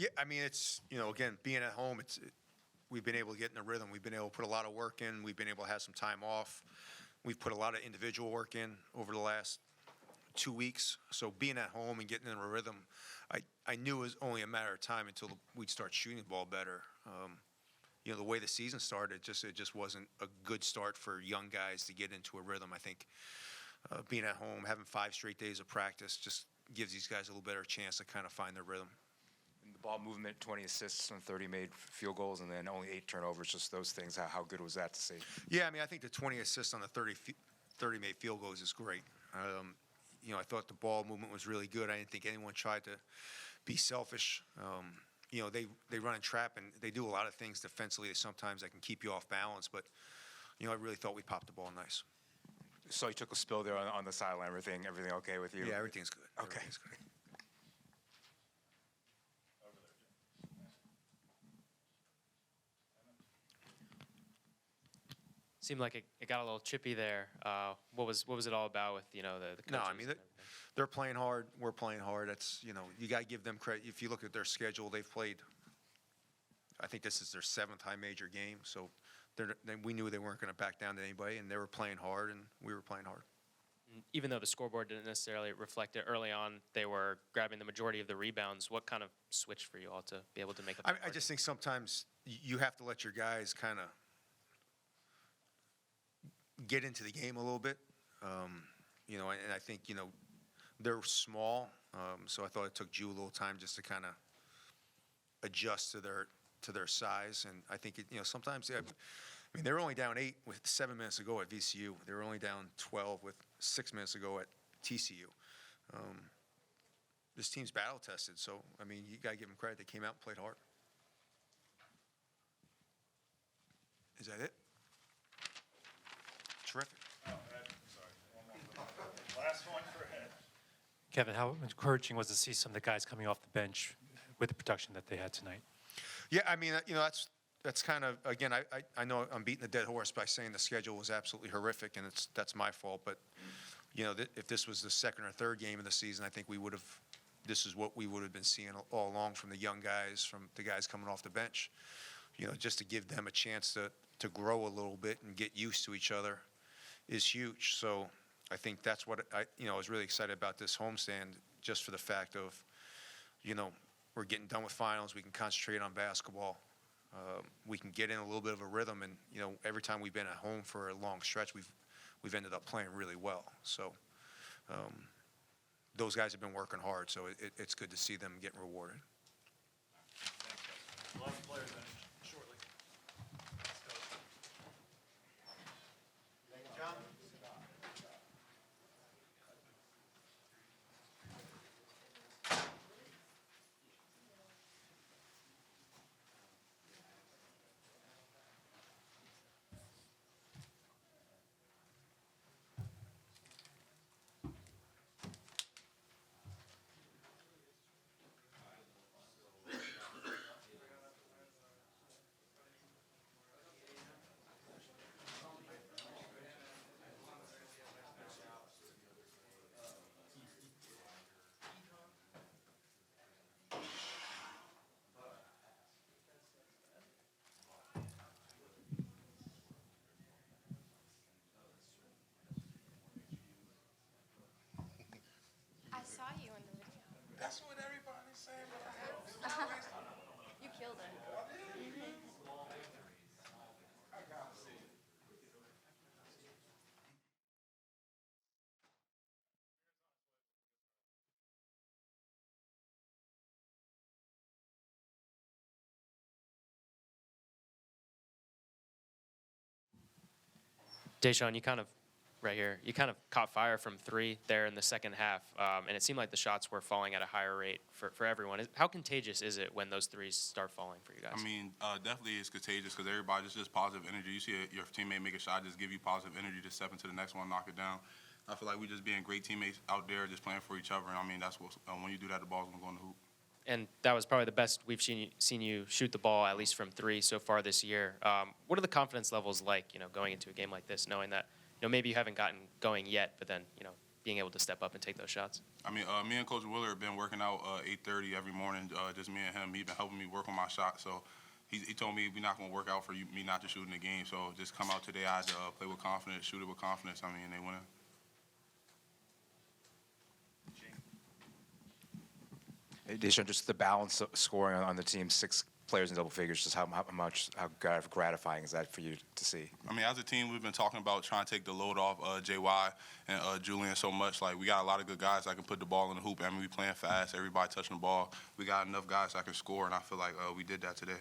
Yeah, I mean, it's, again, being at home, we've been able to get in the rhythm. We've been able to put a lot of work in. We've been able to have some time off. We've put a lot of individual work in over the last 2 weeks. So being at home and getting in a rhythm, I knew it was only a matter of time until we'd start shooting the ball better. The way the season started, it just wasn't a good start for young guys to get into a rhythm. I think being at home, having 5 straight days of practice just gives these guys a little better chance to kind of find their rhythm. And the ball movement, 20 assists on 30 made field goals, and then only 8 turnovers, just those things. How good was that to see? Yeah, I mean, I think the 20 assists on the 30 made field goals is great. I thought the ball movement was really good. I didn't think anyone tried to be selfish. They run and trap, and they do a lot of things defensively that sometimes that can keep you off balance. But, I really thought we popped the ball nice. So you took a spill there on the sideline. Everything okay with you? Yeah, everything's good. Okay. Everything's good. Seemed like it got a little chippy there. What was it all about with the coaches? No, I mean they're playing hard. We're playing hard. That's you got to give them credit. If you look at their schedule, they've played. I think this is their 7th high major game. So we knew they weren't going to back down to anybody, and they were playing hard, and we were playing hard. Even though the scoreboard didn't necessarily reflect it early on, they were grabbing the majority of the rebounds. What kind of switched for you all to be able to make up? I just think sometimes you have to let your guys kind of get into the game a little bit, and I think they're small, so I thought it took Jew a little time just to kind of adjust to their size, and I think sometimes they were only down 8 with 7 minutes to go at VCU. They were only down 12 with 6 minutes to go at TCU. This team's battle tested, so I mean you got to give them credit. They came out and played hard. Is that it? Terrific. Oh, Ed, sorry. One more. Last one for Ed. Kevin, how encouraging was to see some of the guys coming off the bench with the production that they had tonight? Yeah, I mean, that's kind of, again, I know I'm beating a dead horse by saying the schedule was absolutely horrific, and that's my fault. But if this was the 2nd or 3rd game of the season, I think this is what we would have been seeing all along from the young guys, from the guys coming off the bench. Just to give them a chance to grow a little bit and get used to each other is huge. So I think that's what I was really excited about this homestand, just for the fact of, we're getting done with finals. We can concentrate on basketball. We can get in a little bit of a rhythm, and every time we've been at home for a long stretch, we've ended up playing really well. So those guys have been working hard. So it's good to see them getting rewarded. We'll have players in shortly. Let's go. John? I saw you in the video. That's what everybody's saying, but I have You killed it. I gotta see it. Deshaun, you kind of caught fire from 3 there in the second half, and it seemed like the shots were falling at a higher rate for everyone. How contagious is it when those threes start falling for you guys? I mean, definitely it's contagious because everybody just positive energy. You see your teammate make a shot, just give you positive energy to step into the next one, knock it down. I feel like we just being great teammates out there, just playing for each other. And I mean, that's what when you do that, the ball's gonna go in the hoop. And that was probably the best we've seen you shoot the ball, at least from 3 so far this year. What are the confidence levels like, going into a game like this, knowing that, maybe you haven't gotten going yet, but then, being able to step up and take those shots? I mean, me and Coach Willard have been working out 8:30 every morning, just me and him. He's been helping me work on my shot. So he told me we're not going to work out for me not to shoot in the game. So just come out today. I had to play with confidence, shoot it with confidence. I mean, and they went in. Hey, Deshaun, just the balance of scoring on the team, 6 players in double figures, just how gratifying is that for you to see? I mean, as a team, we've been talking about trying to take the load off JY and Julian so much. Like, we got a lot of good guys that can put the ball in the hoop. I mean, we playing fast, everybody touching the ball. We got enough guys that can score, and I feel like we did that today.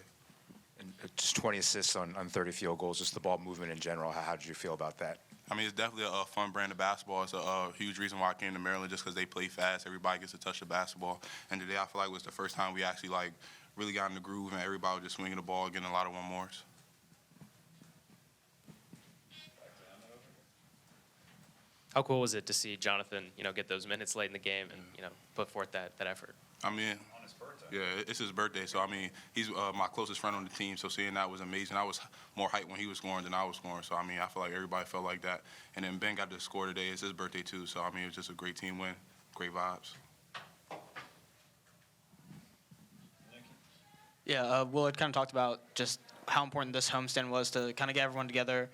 And just 20 assists on 30 field goals, just the ball movement in general. How did you feel about that? I mean, it's definitely a fun brand of basketball. It's a huge reason why I came to Maryland, just because they play fast. Everybody gets to touch the basketball. And today, I feel like was the first time we actually, like, really got in the groove, and everybody was just swinging the ball, getting a lot of one-mores. How cool was it to see Jonathan, get those minutes late in the game and, put forth that effort? I mean, On his birthday. yeah, it's his birthday, so I mean, he's my closest friend on the team, so seeing that was amazing. I was more hyped when he was scoring than I was scoring, so I mean, I feel like everybody felt like that. And then Ben got to score today. It's his birthday too, so I mean, it was just a great team win, great vibes. Yeah, Willard kind of talked about just how important this homestand was to kind of get everyone together,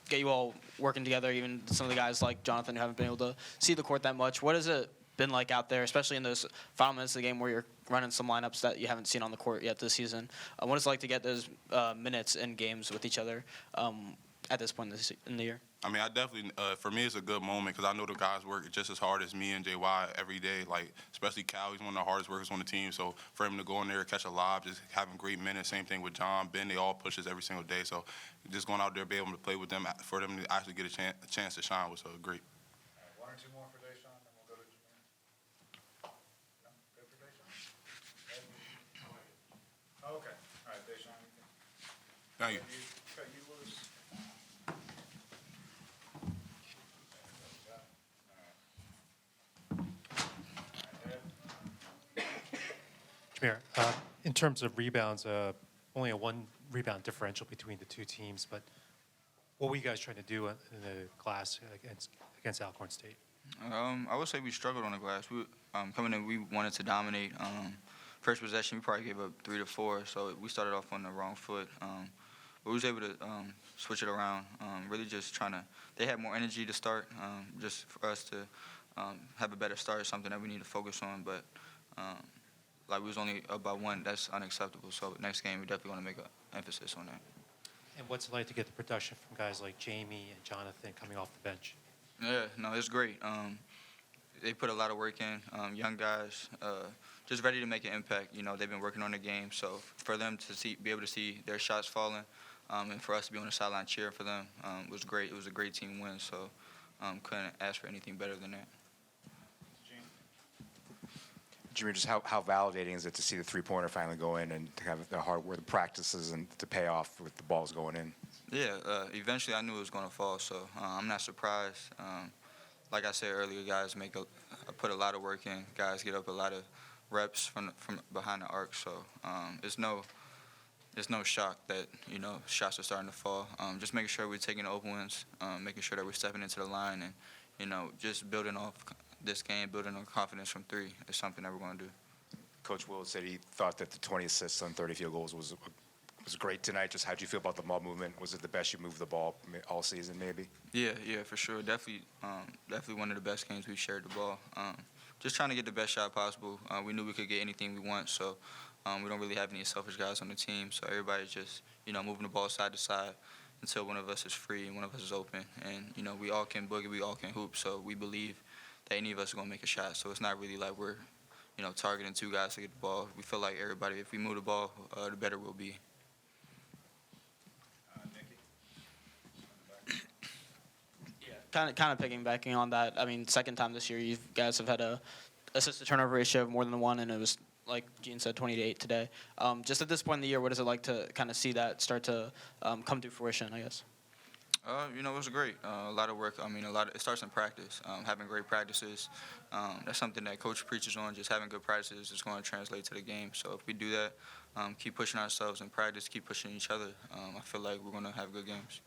get you all working together, even some of the guys like Jonathan who haven't been able to see the court that much. What has it been like out there, especially in those final minutes of the game where you're running some lineups that you haven't seen on the court yet this season? What is it like to get those minutes in games with each other at this point in the year? I mean, I definitely, for me, it's a good moment because I know the guys work just as hard as me and JY every day. Like, especially Cal, he's one of the hardest workers on the team. So for him to go in there, catch a lob, just having great minutes. Same thing with John, Ben. They all push us every single day. So just going out there, be able to play with them, for them to actually get a chance to shine was great. All right, 1 or 2 more for Deshaun, then we'll go to Jermaine. No? Good for Deshaun? Okay. All right, Deshaun, you can Thank you. cut you loose. Jameer, in terms of rebounds, only a 1 rebound differential between the 2 teams, but what were you guys trying to do in the glass against Alcorn State? I would say we struggled on the glass. We coming in, we wanted to dominate. First possession, we probably gave up 3 to 4, so we started off on the wrong foot. But we was able to switch it around. Really just trying to. They had more energy to start. Just for us to have a better start is something that we need to focus on. But like we was only up by 1. That's unacceptable. So next game, we definitely want to make an emphasis on that. And what's it like to get the production from guys like Jamie and Jonathan coming off the bench? Yeah, no, it's great. They put a lot of work in. Young guys, just ready to make an impact. They've been working on the game, so for them to be able to see their shots falling, and for us to be on the sideline cheering for them was great. It was a great team win, so couldn't ask for anything better than that. Jimmy, just how validating is it to see the three-pointer finally go in and to have the hard work, the practices, and to pay off with the balls going in? Yeah, eventually I knew it was going to fall, so I'm not surprised. Like I said earlier, guys put a lot of work in. Guys get up a lot of reps from behind the arc, so it's no shock that shots are starting to fall. Just making sure we're taking the open ones, making sure that we're stepping into the line, and just building off this game, building on confidence from 3 is something that we're going to do. Coach Willard said he thought that the 20 assists on 30 field goals was great tonight. Just how did you feel about the ball movement? Was it the best you moved the ball all season, maybe? Yeah, for sure. Definitely one of the best games we shared the ball. Just trying to get the best shot possible. We knew we could get anything we want, so we don't really have any selfish guys on the team. So everybody's just, moving the ball side to side until one of us is free and one of us is open. And, we all can boogie, we all can hoop, so we believe that any of us are going to make a shot. So it's not really like we're, targeting 2 guys to get the ball. We feel like everybody, if we move the ball, the better we'll be. Kind of piggybacking on that. I mean, second time this year, you guys have had a assist to turnover ratio of more than 1, and it was, like Gene said, 20-8 today. Just at this point in the year, what is it like to kind of see that start to come to fruition, I guess? It was great. A lot of work. I mean, it starts in practice. Having great practices. That's something that Coach preaches on. Just having good practices is going to translate to the game. So if we do that, keep pushing ourselves in practice, keep pushing each other, I feel like we're going to have good games.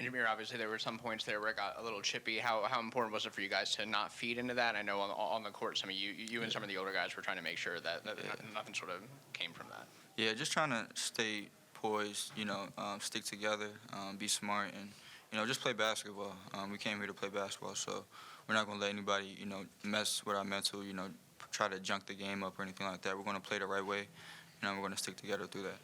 And Jameer, obviously there were some points there where it got a little chippy. How important was it for you guys to not feed into that? I know on the court, some of you and some of the older guys were trying to make sure that nothing sort of came from that. Yeah, just trying to stay poised, stick together, be smart, and, just play basketball. We came here to play basketball, so we're not going to let anybody, mess with our mental, try to junk the game up or anything like that. We're going to play the right way, and we're going to stick together through that.